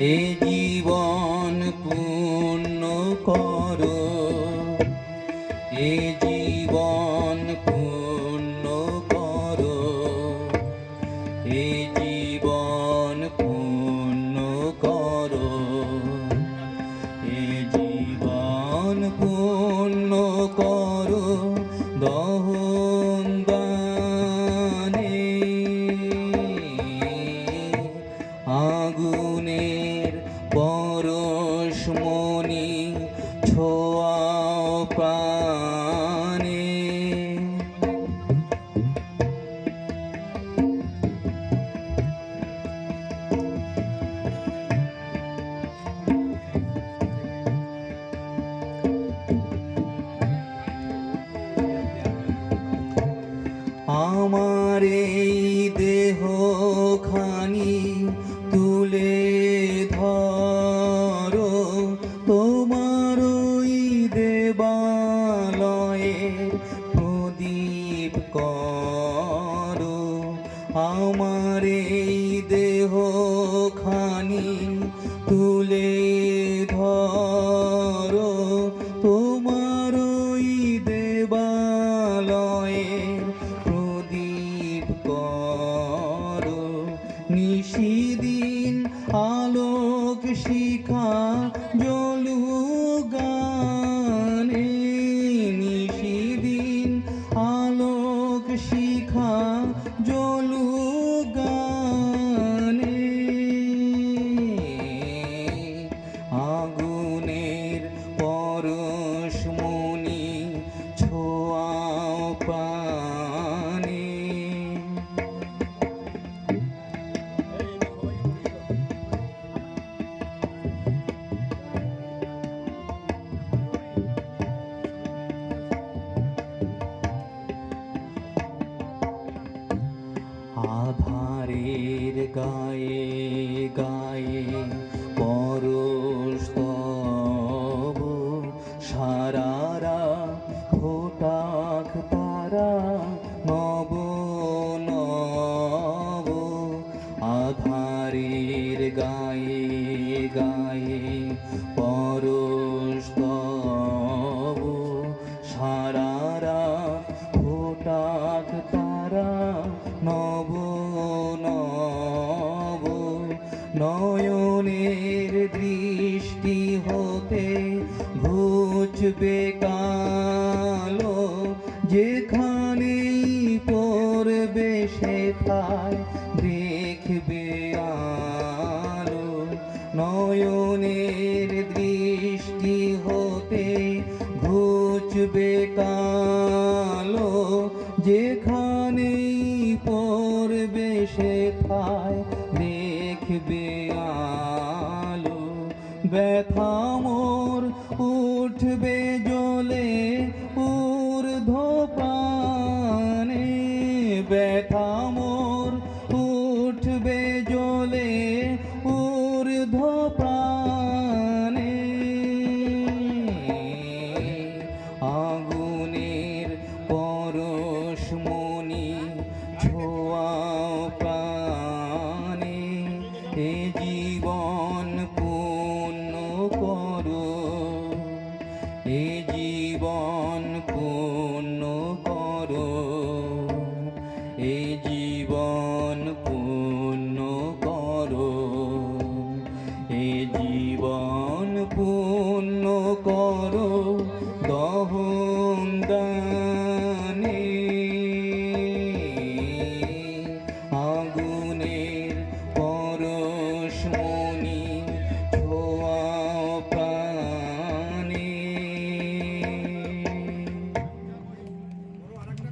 এ জীবন পূর্ণ করো, এ জীবন পূর্ণ করো, এ জীবন পূর্ণ করো, এ জীবন পূর্ণ করো দহন দানে। আগুনের পরশমণি ছোঁয়াও প্রাণে। আমার এই দেহখানি তুলে ধরো, তোমার ওই দেবালয়ের প্রদীপ করো। আমার এই দেহখানি তুলে ধরো, তোমার ওই দেবালয়ের প্রদীপ করো। নিশিদিন আলোক শিখা জ্বলুক গানে, নিশিদিন আলোক শিখা জ্বলুক গানে। আগুনের পরশমণি ছোঁয়াও প্রাণে। আধারের গায়ে গায়ে পরশ তব, সারারা ফোটাক তারা নব নব। আধারের গায়ে গায়ে পরশ তব, সারারা ফোটাক তারা নব নব। নয়নের দৃষ্টি হতে ঘুচবে কালো, যেখানেই পড়বে সেথায় দেখবে আলো। নয়নের দৃষ্টি হতে ঘুচবে কালো, যেখানেই পড়বে সেথায় দেখবে আলো। ব্যথা মোর উঠবে জ্বলে ঊর্ধ্বপানে, ব্যথা মোর উঠবে জ্বলে ঊর্ধ্বপ্রাণে। আগুনের পরশমণি ছোঁয়াও প্রাণে। এ জীবন পূর্ণ করো, এ জীবন পূর্ণ করো, এ জীবন পূর্ণ করো, এ জীবন পূর্ণ করো দহন